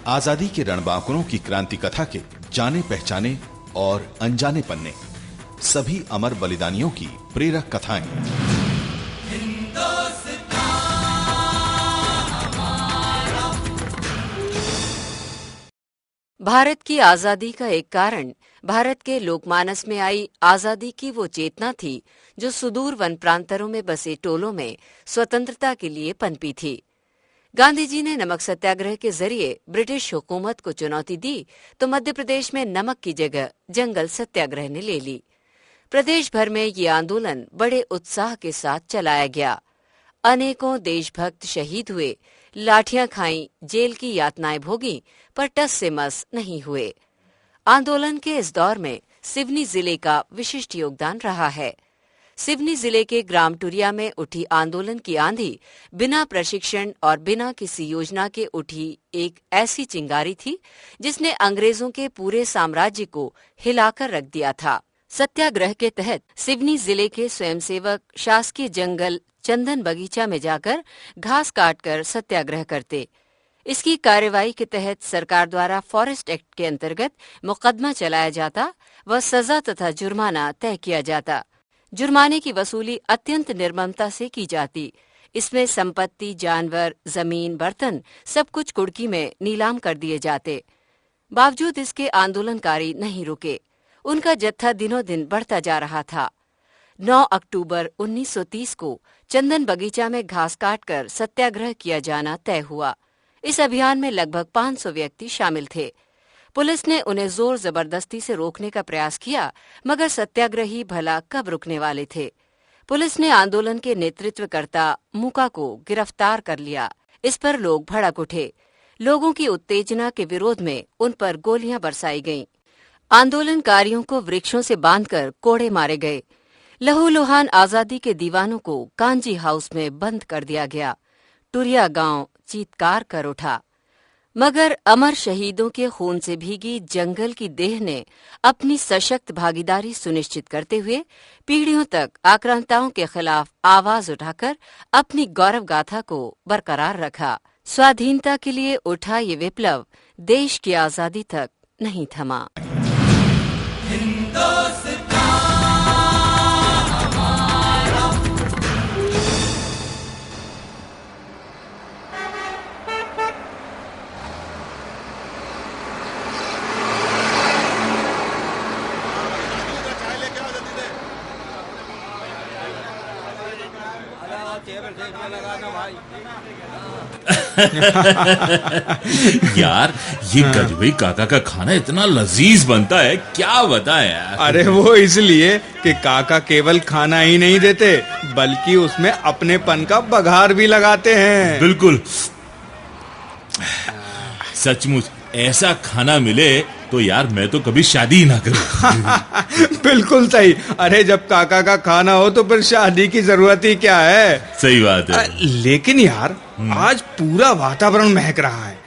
आजादी के रणबांकुरों की क्रांति कथा के जाने पहचाने और अनजाने पन्ने, सभी अमर बलिदानियों की प्रेरक कथाएं। भारत की आजादी का एक कारण भारत के लोकमानस में आई आजादी की वो चेतना थी जो सुदूर वन प्रांतरों में बसे टोलों में स्वतंत्रता के लिए पनपी थी। गांधी जी ने नमक सत्याग्रह के जरिए ब्रिटिश हुकूमत को चुनौती दी तो मध्य प्रदेश में नमक की जगह जंगल सत्याग्रह ने ले ली। प्रदेश भर में ये आंदोलन बड़े उत्साह के साथ चलाया गया। अनेकों देशभक्त शहीद हुए, लाठियां खाईं, जेल की यातनाएं भोगी, पर टस से मस नहीं हुए। आंदोलन के इस दौर में सिवनी जिले का विशिष्ट योगदान रहा है। सिवनी जिले के ग्राम टुरिया में उठी आंदोलन की आंधी बिना प्रशिक्षण और बिना किसी योजना के उठी एक ऐसी चिंगारी थी जिसने अंग्रेजों के पूरे साम्राज्य को हिलाकर रख दिया था। सत्याग्रह के तहत सिवनी जिले के स्वयंसेवक शासकीय जंगल चंदन बगीचा में जाकर घास काटकर सत्याग्रह करते। इसकी कार्रवाई के तहत सरकार द्वारा फॉरेस्ट एक्ट के अंतर्गत मुकदमा चलाया जाता व सजा तथा जुर्माना तय किया जाता। जुर्माने की वसूली अत्यंत निर्ममता से की जाती। इसमें संपत्ति, जानवर, जमीन, बर्तन सब कुछ कुड़की में नीलाम कर दिए जाते। बावजूद इसके आंदोलनकारी नहीं रुके। उनका जत्था दिनों दिन बढ़ता जा रहा था। 9 अक्टूबर 1930 को चंदन बगीचा में घास काटकर सत्याग्रह किया जाना तय हुआ। इस अभियान में लगभग 500 व्यक्ति शामिल थे। पुलिस ने उन्हें जोर जबरदस्ती से रोकने का प्रयास किया, मगर सत्याग्रही भला कब रुकने वाले थे। पुलिस ने आंदोलन के नेतृत्वकर्ता मूका को गिरफ्तार कर लिया। इस पर लोग भड़क उठे। लोगों की उत्तेजना के विरोध में उन पर गोलियां बरसाई गईं। आंदोलनकारियों को वृक्षों से बांधकर कोड़े मारे गए। लहूलुहान आजादी के दीवानों को कांजी हाउस में बंद कर दिया गया। टुरिया गांव चीत्कार कर उठा। मगर अमर शहीदों के खून से भीगी जंगल की देह ने अपनी सशक्त भागीदारी सुनिश्चित करते हुए पीढ़ियों तक आक्रांताओं के खिलाफ आवाज उठाकर अपनी गौरव गाथा को बरकरार रखा। स्वाधीनता के लिए उठा ये विप्लव देश की आजादी तक नहीं थमा। यार ये गजबी काका का खाना इतना लजीज बनता है, क्या बताएं यार। अरे वो इसलिए कि काका केवल खाना ही नहीं देते बल्कि उसमें अपनेपन का बघार भी लगाते हैं। बिल्कुल, सचमुच ऐसा खाना मिले तो यार मैं तो कभी शादी ही ना करूं। बिल्कुल सही। अरे जब काका का खाना हो तो फिर शादी की जरूरत ही क्या है। सही बात है। लेकिन यार आज पूरा वातावरण महक रहा है।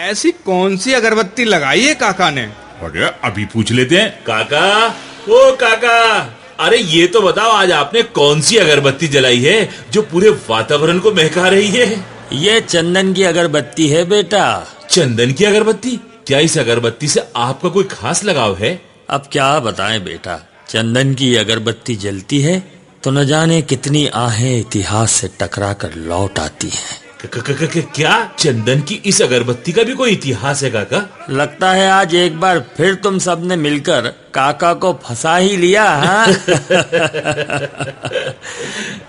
ऐसी कौन सी अगरबत्ती लगाई है काका ने? अरे अभी पूछ लेते हैं। काका, ओ काका, अरे ये तो बताओ आज आपने कौन सी अगरबत्ती जलाई है जो पूरे वातावरण को महका रही है? ये चंदन की अगरबत्ती है बेटा। चंदन की अगरबत्ती? क्या इस अगरबत्ती से आपका कोई खास लगाव है? अब क्या बताएं बेटा, चंदन की अगरबत्ती जलती है तो न जाने कितनी आहें इतिहास से टकरा कर लौट आती हैं। क्या चंदन की इस अगरबत्ती का भी कोई इतिहास है काका? लगता है आज एक बार फिर तुम सब ने मिलकर काका को फंसा ही लिया। हाँ?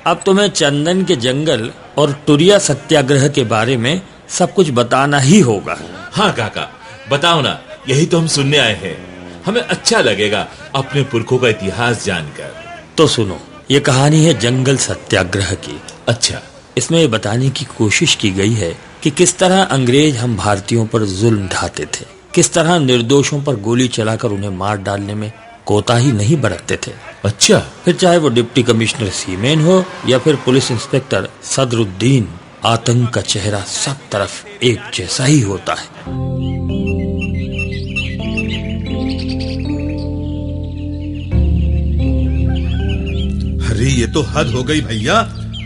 अब तुम्हें चंदन के जंगल और टुरिया सत्याग्रह के बारे में सब कुछ बताना ही होगा। हाँ काका, बताओ ना, यही तो हम सुनने आए हैं। हमें अच्छा लगेगा अपने पुरखों का इतिहास जानकर। तो सुनो, ये कहानी है जंगल सत्याग्रह की। अच्छा। इसमें ये बताने की कोशिश की गई है कि किस तरह अंग्रेज हम भारतीयों पर जुल्म ढाते थे, किस तरह निर्दोषों पर गोली चलाकर उन्हें मार डालने में कोताही नहीं बरतते थे। अच्छा। फिर चाहे वो डिप्टी कमिश्नर सीमेन हो या फिर पुलिस इंस्पेक्टर सदरुद्दीन, आतंक का चेहरा सब तरफ एक जैसा ही होता है। अरे ये तो हद हो गई भैया।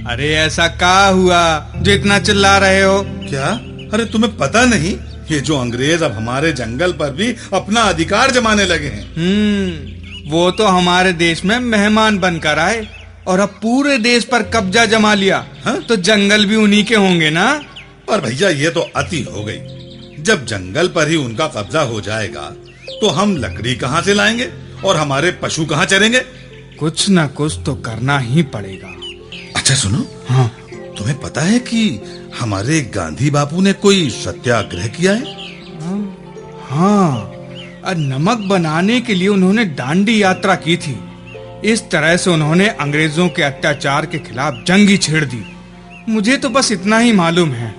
अरे ऐसा क्या हुआ जो इतना चिल्ला रहे हो? क्या? अरे तुम्हें पता नहीं ये जो अंग्रेज अब हमारे जंगल पर भी अपना अधिकार जमाने लगे हैं। वो तो हमारे देश में मेहमान बनकर आए और अब पूरे देश पर कब्जा जमा लिया। हाँ? तो जंगल भी उन्हीं के होंगे ना। पर भैया ये तो अति हो गई। जब जंगल पर ही उनका कब्जा हो जाएगा तो हम लकड़ी कहाँ से लाएंगे और हमारे पशु कहाँ चरेंगे? कुछ न कुछ तो करना ही पड़ेगा। अच्छा सुनो, हाँ, तुम्हें पता है कि हमारे गांधी बापू ने कोई सत्याग्रह किया है? हाँ, नमक बनाने के लिए उन्होंने दांडी यात्रा की थी। इस तरह से उन्होंने अंग्रेजों के अत्याचार के खिलाफ जंग ही छेड़ दी। मुझे तो बस इतना ही मालूम है।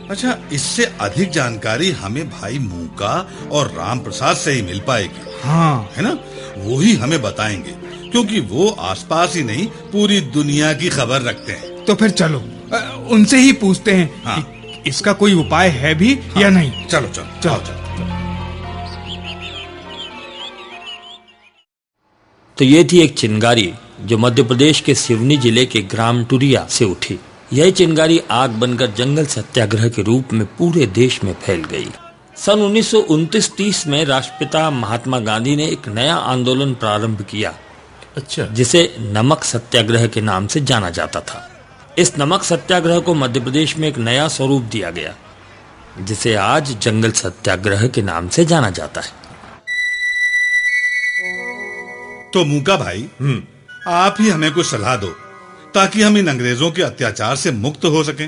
अच्छा, इससे अधिक जानकारी हमें भाई मूका और राम प्रसाद से ही मिल पाएगी। हाँ, है ना? वो ही हमें बताएंगे, क्योंकि वो आसपास ही नहीं पूरी दुनिया की खबर रखते हैं। तो फिर चलो उनसे ही पूछते हैं। हाँ। कि इसका कोई उपाय है भी या नहीं। चलो चलो चलो। चलो। तो ये थी एक चिंगारी जो मध्य प्रदेश के सिवनी जिले के ग्राम टुरिया से उठी। यह चिंगारी आग बनकर जंगल सत्याग्रह के रूप में पूरे देश में फैल गई। सन 1929-30 में राष्ट्रपिता महात्मा गांधी ने एक नया आंदोलन प्रारंभ किया, अच्छा, जिसे नमक सत्याग्रह के नाम से जाना जाता था। इस नमक सत्याग्रह को मध्य प्रदेश में एक नया स्वरूप दिया गया, जिसे आज जंगल सत्याग्रह के नाम से जाना जाता है। तो मूका भाई, आप ही हमें कुछ सलाह दो ताकि हम इन अंग्रेजों के अत्याचार से मुक्त हो सकें।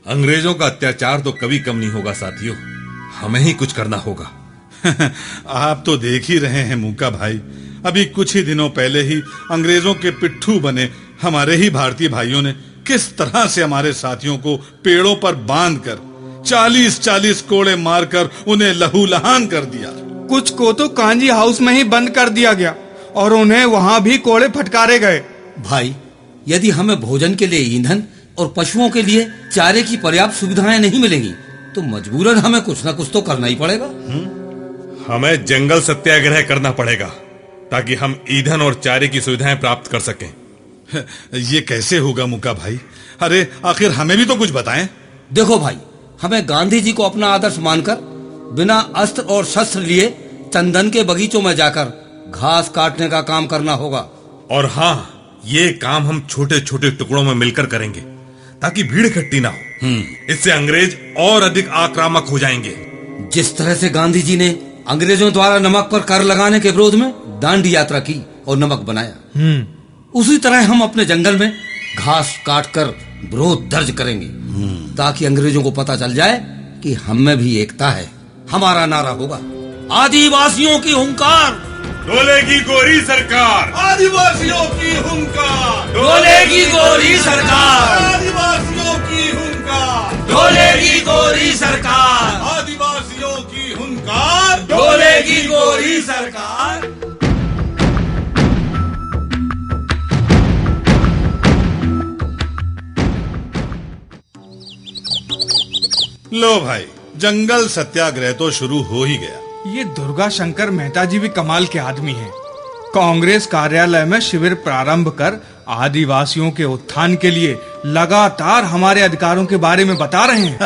अंग्रेजों का अत्याचार तो कभी कम नहीं होगा साथियों, हमें ही कुछ करना होगा। आप तो देख ही रहे हैं मूका भाई, अभी कुछ ही दिनों पहले ही अंग्रेजों के पिट्ठू बने हमारे ही भारतीय भाइयों ने किस तरह से हमारे साथियों को पेड़ों पर बांधकर 40-40 कोड़े मारकर उन्हें लहूलुहान कर दिया। कुछ को तो कांजी हाउस में ही बंद कर दिया गया और उन्हें वहाँ भी कोड़े फटकारे गए। भाई, यदि हमें भोजन के लिए ईंधन और पशुओं के लिए चारे की पर्याप्त सुविधाएं नहीं मिलेंगी तो मजबूरन हमें कुछ न कुछ तो करना ही पड़ेगा। हमें जंगल सत्याग्रह करना पड़ेगा ताकि हम ईंधन और चारे की सुविधाएं प्राप्त कर सकें। ये कैसे होगा मूका भाई? अरे आखिर हमें भी तो कुछ बताएं। देखो भाई, हमें गांधी जी को अपना आदर्श मानकर बिना अस्त्र और शस्त्र लिए चंदन के बगीचों में जाकर घास काटने का काम करना होगा। और हाँ, ये काम हम छोटे छोटे टुकड़ों में मिलकर करेंगे ताकि भीड़ इकट्ठी ना हो। इससे अंग्रेज और अधिक आक्रामक हो जाएंगे। जिस तरह से गांधी जी ने अंग्रेजों द्वारा नमक पर कर लगाने के विरोध में दांडी यात्रा की और नमक बनाया, उसी तरह हम अपने जंगल में घास काटकर विरोध दर्ज करेंगे ताकि अंग्रेजों को पता चल जाए कि हम में भी एकता है। हमारा नारा होगा, आदिवासियों की हुंकार, डोलेगी गोरी सरकार, आदिवासियों की हुंकार, डोलेगी गोरी सरकार, आदिवासियों की हुंकार, डोलेगी गोरी सरकार, आदिवासियों की हुंकार, डोलेगी गोरी सरकार। लो भाई, जंगल सत्याग्रह तो शुरू हो ही गया। ये दुर्गा शंकर मेहता जी भी कमाल के आदमी हैं। कांग्रेस कार्यालय में शिविर प्रारंभ कर आदिवासियों के उत्थान के लिए लगातार हमारे अधिकारों के बारे में बता रहे हैं।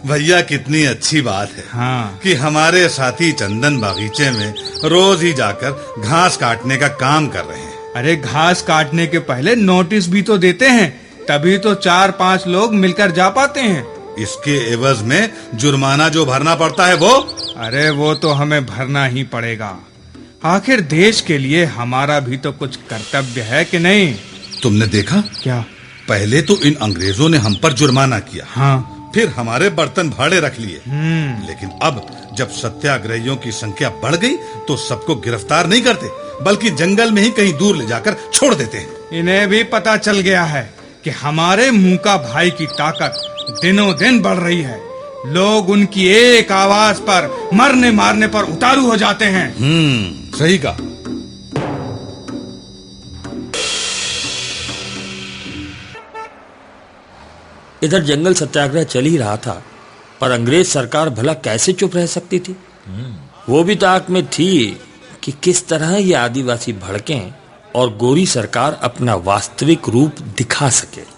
भैया, कितनी अच्छी बात है। हाँ। कि हमारे साथी चंदन बागीचे में रोज ही जाकर घास काटने का काम कर रहे हैं। अरे घास काटने के पहले नोटिस भी तो देते हैं, तभी तो 4-5 लोग मिलकर जा पाते हैं। इसके एवज में जुर्माना जो भरना पड़ता है वो? अरे वो तो हमें भरना ही पड़ेगा। आखिर देश के लिए हमारा भी तो कुछ कर्तव्य है कि नहीं? तुमने देखा क्या? पहले तो इन अंग्रेजों ने हम पर जुर्माना किया, हाँ, फिर हमारे बर्तन भाड़े रख लिए। लेकिन अब जब सत्याग्रहियों की संख्या बढ़ गई तो सबको गिरफ्तार नहीं करते, बल्कि जंगल में ही कहीं दूर ले जाकर छोड़ देते हैं। इन्हें भी पता चल गया है कि हमारे मूका भाई की ताकत दिनों दिन बढ़ रही है। लोग उनकी एक आवाज पर मरने मारने पर उतारू हो जाते हैं। सही कहा। इधर जंगल सत्याग्रह चल ही रहा था, पर अंग्रेज सरकार भला कैसे चुप रह सकती थी? वो भी ताक में थी कि किस तरह ये आदिवासी भड़कें और गोरी सरकार अपना वास्तविक रूप दिखा सके।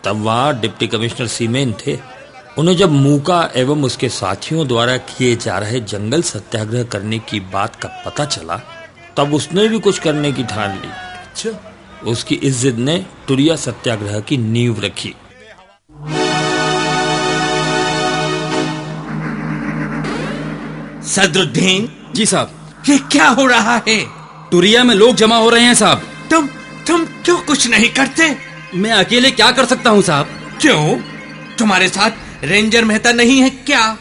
तब वहां डिप्टी कमिश्नर सीमेन थे। उन्हें जब मूका एवं उसके साथियों द्वारा किए जा रहे जंगल सत्याग्रह करने की बात का पता चला, तब उसने भी कुछ करने की ठान ली। अच्छा, उसकी इस जिद ने टुरिया सत्याग्रह की नींव रखी। सदरुद्दीन जी साहब। ये क्या हो रहा है? टुरिया में लोग जमा हो रहे हैं साहब। तुम क्यों कुछ नहीं करते? मैं अकेले क्या कर सकता हूँ साहब? क्यों? तुम्हारे साथ रेंजर मेहता नहीं है क्या?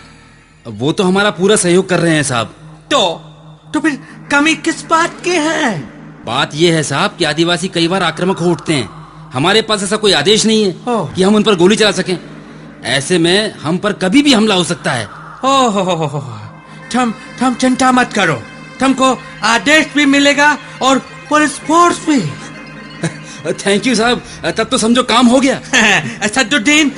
वो तो हमारा पूरा सहयोग कर रहे हैं साहब। तो फिर कमी किस बात की है? बात ये है साहब कि आदिवासी कई बार आक्रामक हो उठते हैं। हमारे पास ऐसा कोई आदेश नहीं है कि हम उन पर गोली चला सकें। ऐसे में हम पर कभी भी हमला हो सकता है। ओहो, तुम चिंता मत करो, तुमको आदेश भी मिलेगा और पुलिस फोर्स भी। थैंक यू साहब, तब तो समझो काम हो गया। सदरुद्दीन,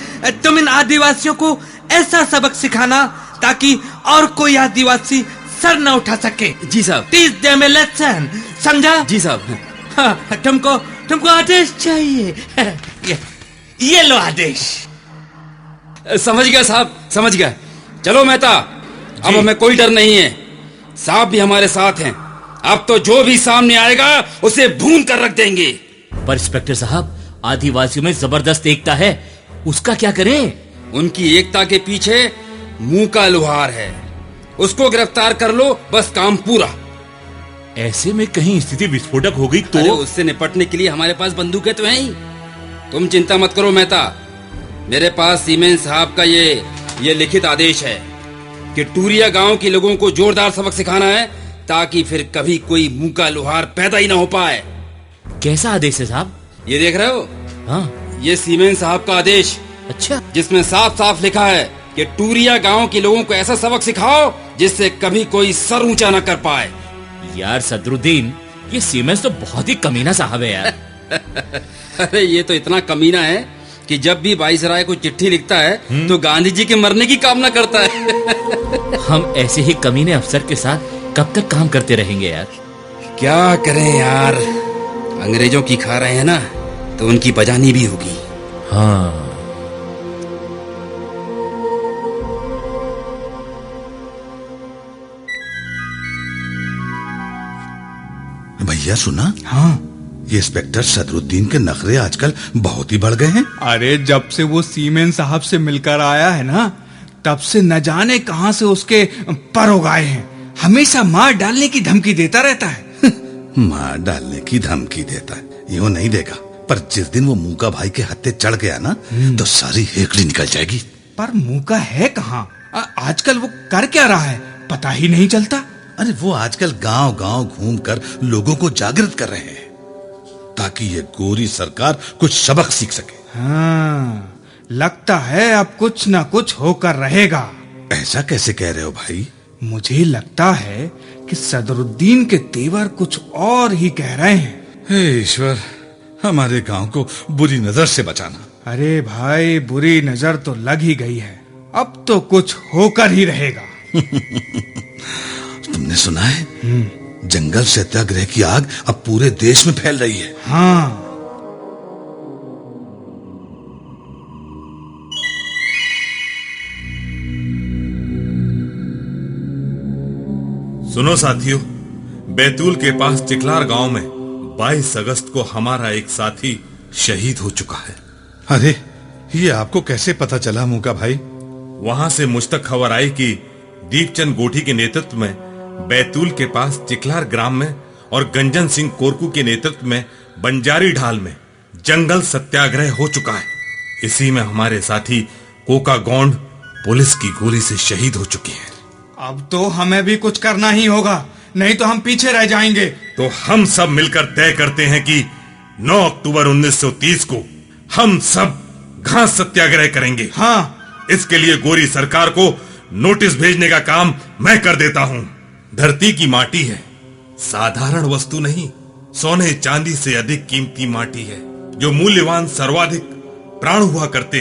तुम इन आदिवासियों को ऐसा सबक सिखाना ताकि और कोई आदिवासी सर न उठा सके। जी साहब। टीच देम ए लेसन, समझा? जी साहब। हाँ, तुमको आदेश चाहिए। ये लो आदेश। समझ गया साहब, समझ गया। चलो मेहता, अब हमें कोई डर नहीं है। साहब भी हमारे साथ हैं। अब तो जो भी सामने आएगा उसे भून कर रख देंगे। पर इंस्पेक्टर साहब, आदिवासियों में जबरदस्त एकता है, उसका क्या करें? उनकी एकता के पीछे मुंह का लुहार है, उसको गिरफ्तार कर लो, बस काम पूरा। ऐसे में कहीं स्थिति विस्फोटक हो गई अरे तो? उससे निपटने के लिए हमारे पास बंदूकें तो हैं ही। तुम चिंता मत करो मेहता, मेरे पास सीमेन साहब का ये लिखित आदेश है कि टूरिया गांव के लोगों को जोरदार सबक सिखाना है ताकि फिर कभी कोई मुंह का लुहार पैदा ही ना हो पाए। कैसा आदेश है साहब? ये देख रहे हो? हाँ। ये सीमेन साहब का आदेश, अच्छा। जिसमें साफ साफ लिखा है कि टूरिया गांव के लोगों को ऐसा सबक सिखाओ जिससे कभी कोई सर ऊंचा न कर पाए। यार सदरुद्दीन, ये सीमेंस तो बहुत ही कमीना साहब है यार। अरे ये तो इतना कमीना है कि जब भी वाइसराय को चिट्ठी लिखता है तो गांधी जी के मरने की कामना करता है। हम ऐसे ही कमीने अफसर के साथ कब तक काम करते रहेंगे यार? क्या करें यार, अंग्रेजों की खा रहे हैं ना, तो उनकी बजानी भी होगी। हाँ। भैया सुना? हाँ। ये इंस्पेक्टर सदरुद्दीन के नखरे आजकल बहुत ही बढ़ गए हैं। अरे जब से वो सीमेन साहब से मिलकर आया है ना, तब से न जाने कहां से उसके पर उगाए हैं। हमेशा मार डालने की धमकी देता रहता है। मार डालने की धमकी देता है, यूं नहीं देगा, पर जिस दिन वो मूका भाई के हत्थे चढ़ गया ना, तो सारी हेकड़ी निकल जाएगी। पर मूका है कहाँ? आजकल वो कर क्या रहा है पता ही नहीं चलता। अरे वो आजकल गांव गांव घूमकर लोगों को जागृत कर रहे हैं ताकि ये गोरी सरकार कुछ सबक सीख सके। हाँ, लगता है अब कुछ ना कुछ होकर रहेगा। ऐसा कैसे कह रहे हो भाई? मुझे लगता है कि सदरुद्दीन के तेवर कुछ और ही कह रहे हैं। हे ईश्वर, हमारे गांव को बुरी नजर से बचाना। अरे भाई, बुरी नजर तो लग ही गई है, अब तो कुछ होकर ही रहेगा। तुमने सुना है? जंगल सत्याग्रह की आग अब पूरे देश में फैल रही है। हाँ। सुनो साथियों, बैतूल के पास चिकलार गांव में 22 अगस्त को हमारा एक साथी शहीद हो चुका है। अरे ये आपको कैसे पता चला मूका भाई? वहां से मुझ तक खबर आई कि दीपचंद गोठी के नेतृत्व में बैतूल के पास चिकलार ग्राम में और गंजन सिंह कोरकू के नेतृत्व में बंजारी ढाल में जंगल सत्याग्रह हो चुका है। इसी में हमारे साथी कोका गौंड पुलिस की गोली से शहीद हो चुके हैं। अब तो हमें भी कुछ करना ही होगा, नहीं तो हम पीछे रह जाएंगे। तो हम सब मिलकर तय करते हैं कि 9 अक्टूबर 1930 को हम सब घास सत्याग्रह करेंगे। हाँ। इसके लिए गोरी सरकार को नोटिस भेजने का काम मैं कर देता हूं। धरती की माटी है, साधारण वस्तु नहीं, सोने चांदी से अधिक कीमती माटी है। जो मूल्यवान सर्वाधिक प्राण हुआ करते,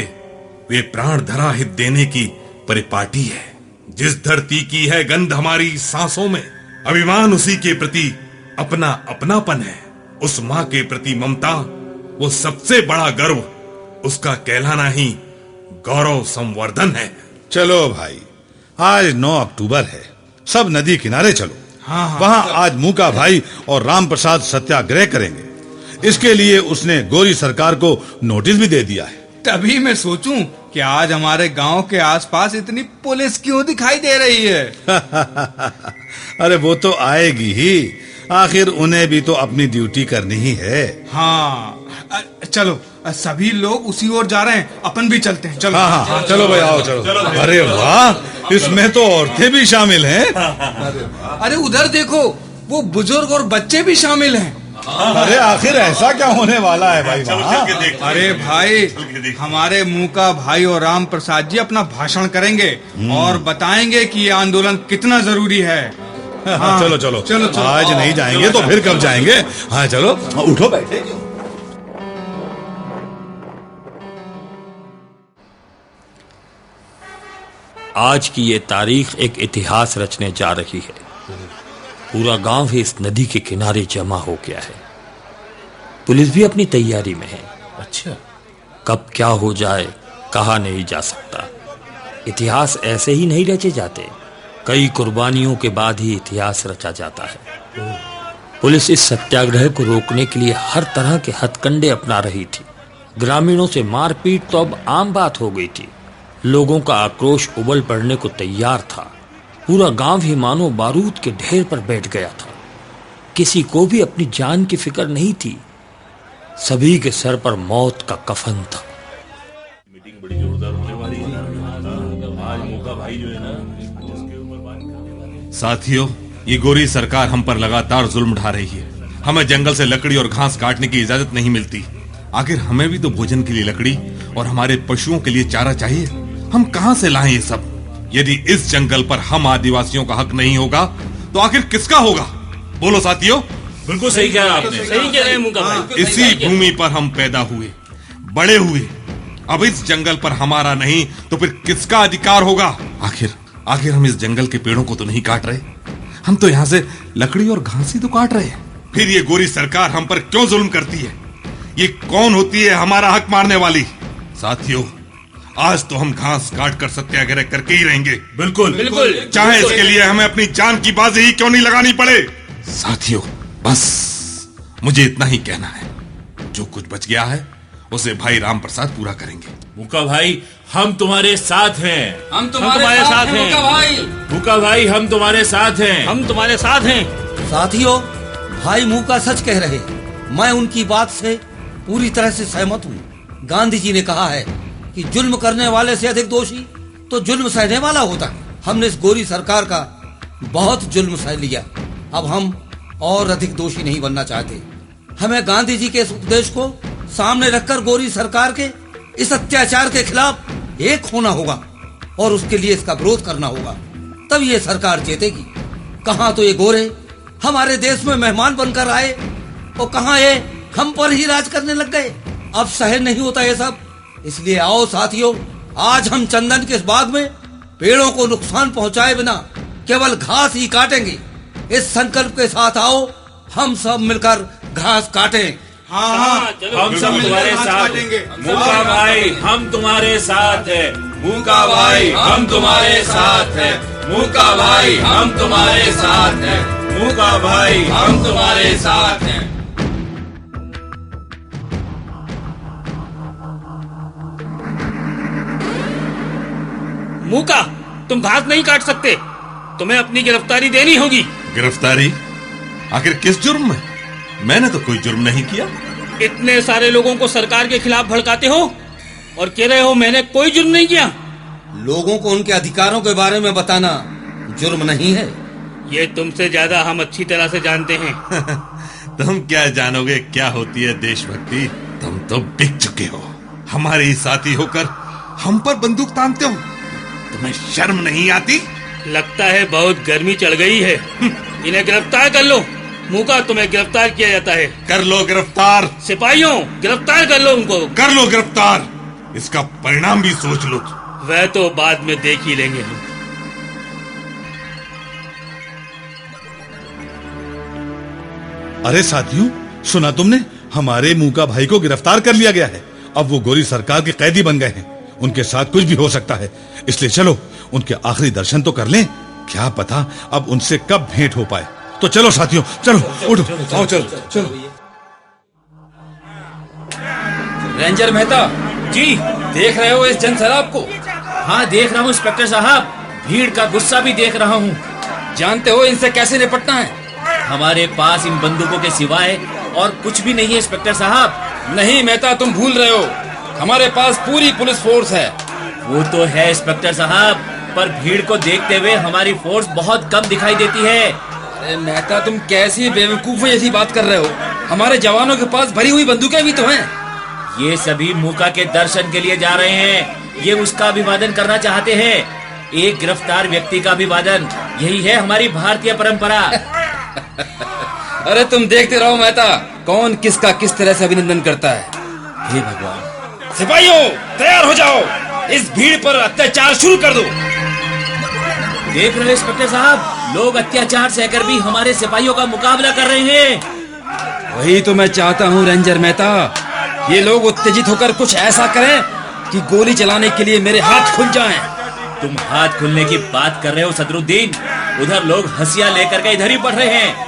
वे प्राण धरा हित देने की परिपाटी है। जिस धरती की है गंध हमारी सांसों में, अभिमान उसी के प्रति अपना अपनापन है। उस माँ के प्रति ममता वो सबसे बड़ा गर्व, उसका कहलाना ही गौरव संवर्धन है। चलो भाई, आज 9 अक्टूबर है, सब नदी किनारे चलो। वहाँ आज मूका भाई और राम प्रसाद सत्याग्रह करेंगे। इसके लिए उसने गोरी सरकार को नोटिस भी दे दिया है। तभी मैं सोचूं कि आज हमारे गांव के आसपास इतनी पुलिस क्यों दिखाई दे रही है। अरे वो तो आएगी ही, आखिर उन्हें भी तो अपनी ड्यूटी करनी ही है। हाँ चलो, सभी लोग उसी ओर जा रहे हैं, अपन भी चलते हैं। चलो। हाँ, चलो भाई, आओ चलो। अरे वाह, इसमें तो औरतें भी शामिल हैं। अरे उधर देखो, वो बुजुर्ग और बच्चे भी शामिल हैं। अरे आखिर ऐसा क्या होने वाला है भाई वहाँ? अरे भाई, हमारे मूका भाई और राम प्रसाद जी अपना भाषण करेंगे और बताएंगे कि ये आंदोलन कितना जरूरी है। हाँ, चलो चलो चलो, आज नहीं जाएंगे तो फिर कब जाएंगे? हाँ चलो, उठो, बैठे। आज की ये तारीख एक इतिहास रचने जा रही है। पूरा गांव ही इस नदी के किनारे जमा हो गया है। पुलिस भी अपनी तैयारी में है। अच्छा, कब क्या हो जाए कहा नहीं जा सकता। इतिहास ऐसे ही नहीं रचे जाते, कई कुर्बानियों के बाद ही इतिहास रचा जाता है। पुलिस इस सत्याग्रह को रोकने के लिए हर तरह के हथकंडे अपना रही थी। ग्रामीणों से मारपीट तो अब आम बात हो गई थी। लोगों का आक्रोश उबल पड़ने को तैयार था। पूरा गांव ही मानो बारूद के ढेर पर बैठ गया था। किसी को भी अपनी जान की फिक्र नहीं थी। सभी के सर पर मौत का कफन था। साथियों, ये गोरी सरकार हम पर लगातार जुल्म ढा रही है। हमें जंगल से लकड़ी और घास काटने की इजाजत नहीं मिलती। आखिर हमें भी तो भोजन के लिए लकड़ी और हमारे पशुओं के लिए चारा चाहिए। हम कहां से लाएं ये सब? यदि इस जंगल पर हम आदिवासियों का हक नहीं होगा तो आखिर किसका होगा? बोलो साथियों। बिल्कुल सही कहा आपने, सही कह रहे हैं मूका भाई। इसी भूमि पर हम पैदा हुए, बड़े हुए। अब इस जंगल पर हमारा नहीं तो फिर किसका अधिकार होगा? आखिर हम इस जंगल के पेड़ों को तो नहीं काट रहे, हम तो यहाँ से लकड़ी और घास ही तो काट रहे हैं। फिर ये गोरी सरकार हम पर क्यों जुल्म करती है? ये कौन होती है हमारा हक मारने वाली? साथियों, आज तो हम घास काट कर सत्याग्रह करके ही रहेंगे। बिल्कुल बिल्कुल, चाहे इसके लिए हमें अपनी जान की बाजी ही क्यों नहीं लगानी पड़े। साथियों, बस मुझे इतना ही कहना है। जो कुछ बच गया है उसे भाई राम प्रसाद पूरा करेंगे। मूका भाई, हम तुम्हारे साथ हैं। हम तुम्हारे साथ हैं मूका भाई। मूका भाई, हम तुम्हारे साथ हैं। हम तुम्हारे साथ हैं। साथियों, भाई मूका सच कह रहे। मैं उनकी बात से पूरी तरह से सहमत हूँ। गांधी जी ने कहा है कि जुल्म करने वाले से अधिक दोषी तो जुल्म सहने वाला होता है। हमने इस गोरी सरकार का बहुत जुल्म सह लिया। अब हम और अधिक दोषी नहीं बनना चाहते। हमें गांधी जी के इस उपदेश को सामने रखकर गोरी सरकार के इस अत्याचार के खिलाफ एक होना होगा और उसके लिए इसका विरोध करना होगा। तब ये सरकार जीतेगी। कहाँ तो ये गोरे हमारे देश में मेहमान बनकर आए और कहाँ ये हम पर ही राज करने लग गए। अब सहन नहीं होता ये सब। इसलिए आओ साथियों, आज हम चंदन के इस बाग में पेड़ों को नुकसान पहुंचाए बिना केवल घास ही काटेंगे। इस संकल्प के साथ आओ, हम सब मिलकर घास काटें। हाँ, हम सब तुम्हारे साथ हैं। मूका भाई, हम तुम्हारे साथ हैं। मूका भाई, हम तुम्हारे साथ हैं। मूका भाई, हम तुम्हारे साथ हैं। मूका भाई, हम तुम्हारे साथ हैं। मूका, तुम घास नहीं काट सकते। तुम्हें अपनी गिरफ्तारी देनी होगी। गिरफ्तारी? आखिर किस जुर्म में? मैंने तो कोई जुर्म नहीं किया। इतने सारे लोगों को सरकार के खिलाफ भड़काते हो और कह रहे हो मैंने कोई जुर्म नहीं किया। लोगों को उनके अधिकारों के बारे में बताना जुर्म नहीं है। ये तुमसे ज्यादा हम अच्छी तरह से जानते हैं। तुम क्या जानोगे क्या होती है देशभक्ति? तुम तो बिक चुके हो। हमारे ही साथी होकर हम पर बंदूक तानते हो। तुम्हें शर्म नहीं आती? लगता है बहुत गर्मी चढ़ गई है। इन्हें गिरफ्तार कर लो। मूका, तुम्हें गिरफ्तार किया जाता है। कर लो गिरफ्तार। सिपाहियों, गिरफ्तार कर लो उनको। कर लो गिरफ्तार। इसका परिणाम भी सोच लो। वह तो बाद में देख ही लेंगे हम। अरे साथियों, सुना तुमने? हमारे मूका भाई को गिरफ्तार कर लिया गया है। अब वो गोरी सरकार के कैदी बन गए हैं। उनके साथ कुछ भी हो सकता है, इसलिए चलो उनके आखिरी दर्शन तो कर लें। क्या पता अब उनसे कब भेंट हो पाए। तो चलो साथियों, चलो उठो, आओ चलो चलो। रेंजर मेहता जी, देख रहे हो इस जनसैलाब को? हाँ देख रहा हूँ इंस्पेक्टर साहब, भीड़ का गुस्सा भी देख रहा हूँ। जानते हो इनसे कैसे निपटना है? हमारे पास इन बंदूकों के सिवाय और कुछ भी नहीं है इंस्पेक्टर साहब। नहीं मेहता, तुम भूल रहे हो, हमारे पास पूरी पुलिस फोर्स है। वो तो है इंस्पेक्टर साहब, पर भीड़ को देखते हुए हमारी फोर्स बहुत कम दिखाई देती है। अरे मेहता, तुम कैसी बेवकूफों जैसी बात कर रहे हो? हमारे जवानों के पास भरी हुई बंदूकें भी तो हैं। ये सभी मूका के दर्शन के लिए जा रहे हैं, ये उसका अभिवादन करना चाहते हैं। एक गिरफ्तार व्यक्ति का अभिवादन, यही है हमारी भारतीय परंपरा। अरे तुम देखते रहो मेहता, कौन किसका किस तरह से अभिनंदन करता है। हे भगवान! सिपाहियों तैयार हो जाओ, इस भीड़ पर अत्याचार शुरू कर दो। देख रहे हो इंस्पेक्टर साहब, लोग अत्याचार सहकर भी हमारे सिपाहियों का मुकाबला कर रहे हैं। वही तो मैं चाहता हूँ रेंजर मेहता, ये लोग उत्तेजित होकर कुछ ऐसा करें कि गोली चलाने के लिए मेरे हाथ खुल जाएं। तुम हाथ खुलने की बात कर रहे हो सदरुद्दीन, उधर लोग हंसिया लेकर के इधर ही बढ़ रहे हैं।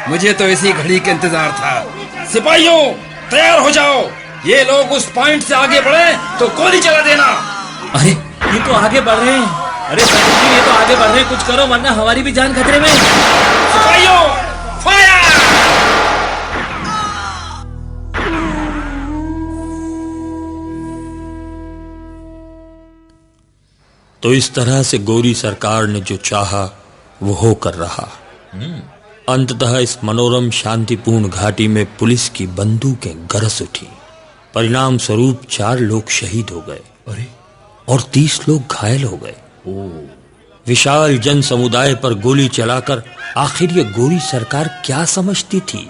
मुझे तो इसी घड़ी का इंतजार था। सिपाहियों तैयार हो जाओ, ये लोग उस पॉइंट से आगे बढ़े तो गोली चला देना। अरे ये तो आगे बढ़ रहे हैं। अरे सदरुद्दीन, ये तो आगे बढ़ रहे हैं, कुछ करो वरना हमारी भी जान खतरे में। सिपाहियों फायर! तो इस तरह से गोरी सरकार ने जो चाहा वो होकर रहा। अंततः इस मनोरम शांतिपूर्ण घाटी में पुलिस की बंदूकें गरज उठी। परिणाम स्वरूप 4 लोग शहीद हो गए और 30 लोग घायल हो गए। विशाल जन समुदाय पर गोली चलाकर आखिर ये गोरी सरकार क्या समझती थी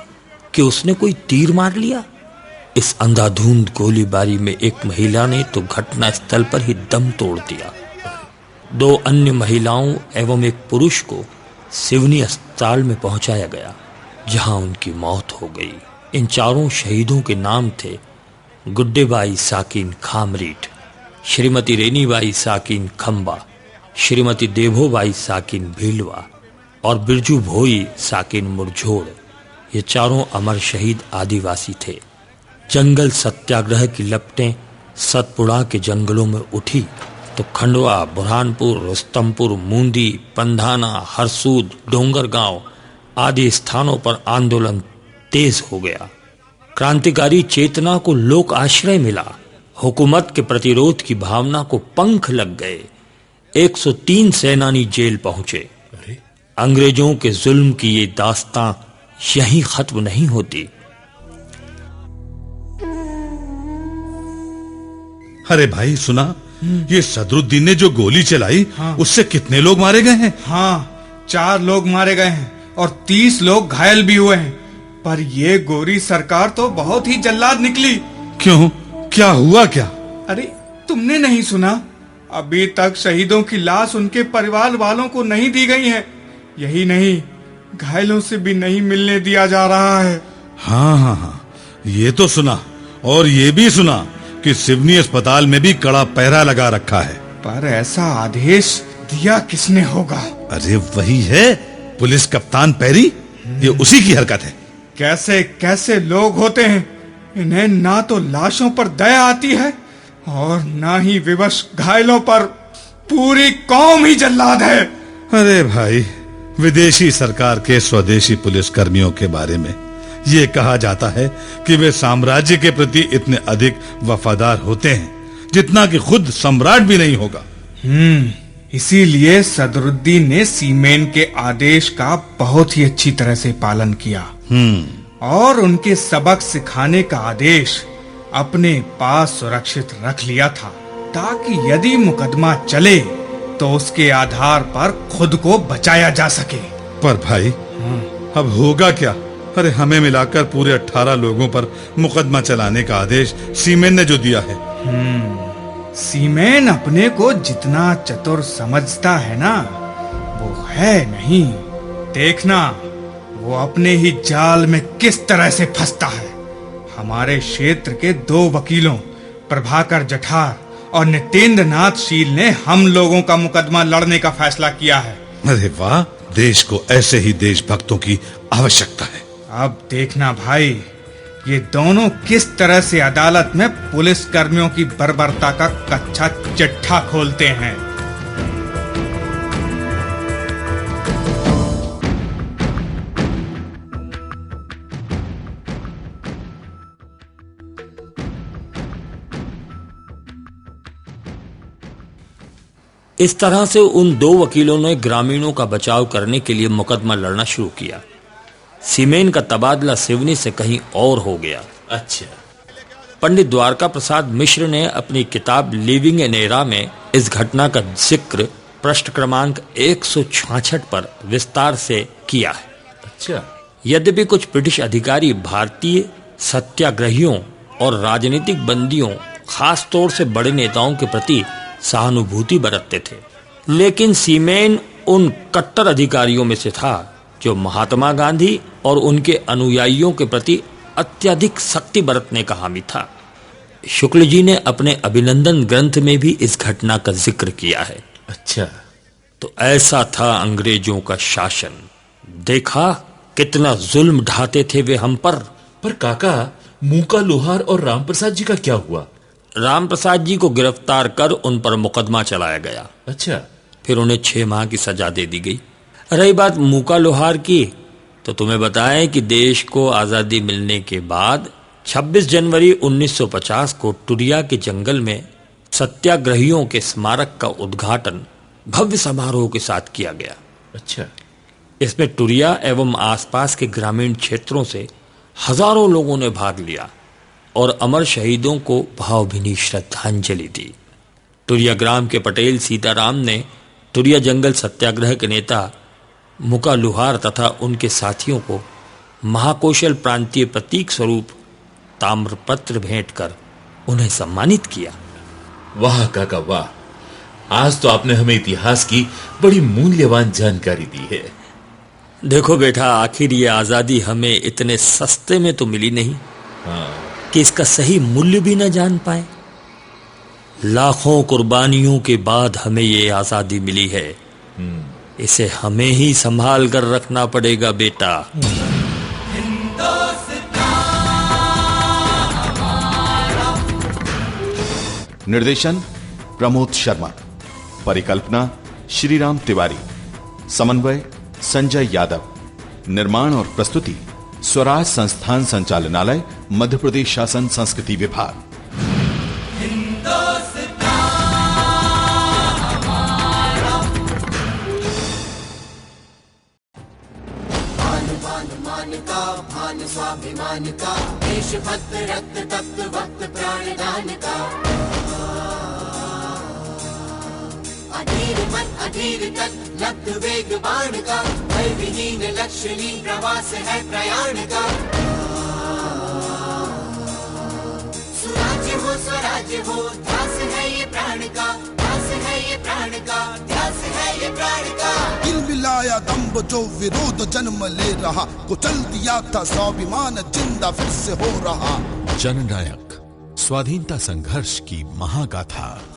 कि उसने कोई तीर मार लिया? इस अंधाधुंध गोलीबारी में एक महिला ने तो घटना स्थल पर ही दम तोड़ दिया। 2 अन्य महिलाओं एवं एक पुरुष को सिवनी अस्पताल में पहुंचाया गया, जहां उनकी मौत हो गई। इन 4 शहीदों के नाम थे गुड्डेबाई साकिन खामरीट, श्रीमती रेनीबाई साकिन खंबा, श्रीमती देभोबाई साकिन भीलवा और बिरजू भोई साकिन मुरझोड़। ये 4 अमर शहीद आदिवासी थे। जंगल सत्याग्रह की लपटें सतपुड़ा के जंगलों में उठी तो खंडवा, बुरहानपुर, रुस्तमपुर, मूंदी, पंधाना, हरसूद, डोंगरगांव आदि स्थानों पर आंदोलन तेज हो गया। क्रांतिकारी चेतना को लोक आश्रय मिला। हुकूमत के प्रतिरोध की भावना को पंख लग गए। 103 सेनानी जेल पहुंचे। अंग्रेजों के जुल्म की ये दास्तां यहीं खत्म नहीं होती। अरे भाई सुना, ये सदरुद्दीन ने जो गोली चलाई, उससे कितने लोग मारे गए हैं? हाँ, 4 लोग मारे गए हैं और 30 लोग घायल भी हुए हैं। पर ये गोरी सरकार तो बहुत ही जल्लाद निकली। क्यों, क्या हुआ क्या? अरे तुमने नहीं सुना? अभी तक शहीदों की लाश उनके परिवार वालों को नहीं दी गई है। यही नहीं, घायलों से भी नहीं मिलने दिया जा रहा है। हाँ, ये तो सुना, और ये भी सुना कि सिवनी अस्पताल में भी कड़ा पहरा लगा रखा है। पर ऐसा आदेश दिया किसने होगा? अरे वही है पुलिस कप्तान पैरी, ये उसी की हरकत है। कैसे कैसे लोग होते हैं, इन्हें ना तो लाशों पर दया आती है और ना ही विवश घायलों पर। पूरी कौम ही जल्लाद है। अरे भाई, विदेशी सरकार के स्वदेशी पुलिस कर्मियों के बारे में ये कहा जाता है कि वे साम्राज्य के प्रति इतने अधिक वफादार होते हैं जितना कि खुद सम्राट भी नहीं होगा। इसीलिए सदरुद्दीन ने सीमेन के आदेश का बहुत ही अच्छी तरह से पालन किया और उनके सबक सिखाने का आदेश अपने पास सुरक्षित रख लिया था, ताकि यदि मुकदमा चले तो उसके आधार पर खुद को बचाया जा सके। पर भाई, अब होगा क्या? अरे हमें मिलाकर पूरे 18 लोगों पर मुकदमा चलाने का आदेश सीमेन ने जो दिया है। सीमेन अपने को जितना चतुर समझता है ना, वो है नहीं। देखना वो अपने ही जाल में किस तरह से फंसता है। हमारे क्षेत्र के 2 वकीलों प्रभाकर जठार और नितेंद्र नाथ शील ने हम लोगों का मुकदमा लड़ने का फैसला किया है। अरे वाह, देश को ऐसे ही देशभक्तों की आवश्यकता है। अब देखना भाई, ये दोनों किस तरह से अदालत में पुलिस कर्मियों की बर्बरता का कच्चा चिट्ठा खोलते हैं। इस तरह से उन दो वकीलों ने ग्रामीणों का बचाव करने के लिए मुकदमा लड़ना शुरू किया। सीमेन का तबादला सिवनी से कहीं और हो गया। अच्छा। पंडित द्वारका प्रसाद मिश्र ने अपनी किताब लिविंग इन एरा में इस घटना का जिक्र पृष्ठ क्रमांक 166 पर विस्तार से किया है। अच्छा। यद्यपि कुछ ब्रिटिश अधिकारी भारतीय सत्याग्रहियों और राजनीतिक बंदियों, खास तौर से बड़े नेताओं के प्रति सहानुभूति बरतते थे, लेकिन सीमेन उन कट्टर अधिकारियों में से था जो महात्मा गांधी और उनके अनुयायियों के प्रति अत्यधिक सख्ती बरतने का हामी था। शुक्ल जी ने अपने अभिनंदन ग्रंथ में भी इस घटना का जिक्र किया है। अच्छा। तो ऐसा था अंग्रेजों का शासन। देखा कितना जुल्म ढाते थे वे हम पर। पर काका, मूका लोहार और रामप्रसाद जी का क्या हुआ? रामप्रसाद जी को गिरफ्तार कर उन पर मुकदमा चलाया गया। अच्छा। फिर उन्हें 6 माह की सजा दे दी गई। रही बात मूका लोहार की, तो तुम्हें बताएं कि देश को आजादी मिलने के बाद 26 जनवरी 1950 को टुरिया के जंगल में सत्याग्रहियों के स्मारक का उद्घाटन भव्य समारोह के साथ किया गया। अच्छा। इसमें टुरिया एवं आसपास के ग्रामीण क्षेत्रों से हजारों लोगों ने भाग लिया और अमर शहीदों को भावभीनी श्रद्धांजलि दी। टुरिया ग्राम के पटेल सीताराम ने टुरिया जंगल सत्याग्रह के नेता मुका लोहार तथा उनके साथियों को महाकौशल प्रांतीय प्रतीक स्वरूप ताम्रपत्र भेंट कर उन्हें सम्मानित किया। वाह काका वाह, आज तो आपने हमें इतिहास की बड़ी मूल्यवान जानकारी दी है। देखो बेटा, आखिर ये आजादी हमें इतने सस्ते में तो मिली नहीं। हाँ। कि इसका सही मूल्य भी न जान पाए। लाखों कुर्बानियों के बाद हमें ये आजादी मिली है। इसे हमें ही संभाल कर रखना पड़ेगा बेटा। निर्देशन प्रमोद शर्मा, परिकल्पना श्रीराम तिवारी, समन्वय संजय यादव, निर्माण और प्रस्तुति स्वराज संस्थान संचालनालय, मध्य प्रदेश शासन संस्कृति विभाग। भान स्वाभिमान का, देशभक्त रक्त तप्त वक्त प्राणदान का, अधीर मन अधीर तक लब्ध वेग बाण का, भय विहीन लक्ष्यहीन प्रवास है प्रयाण का। सुराज्य हो स्वराज्य हो, ध्यास है ये प्राण का, ध्यास है ये प्राण का, ध्यास है ये प्राण का। दिल मिलाया दम्भ जो विरोध जन्म ले रहा, कुचल दिया था स्वाभिमान जिंदा फिर से हो रहा। जननायक, स्वाधीनता संघर्ष की महागाथा।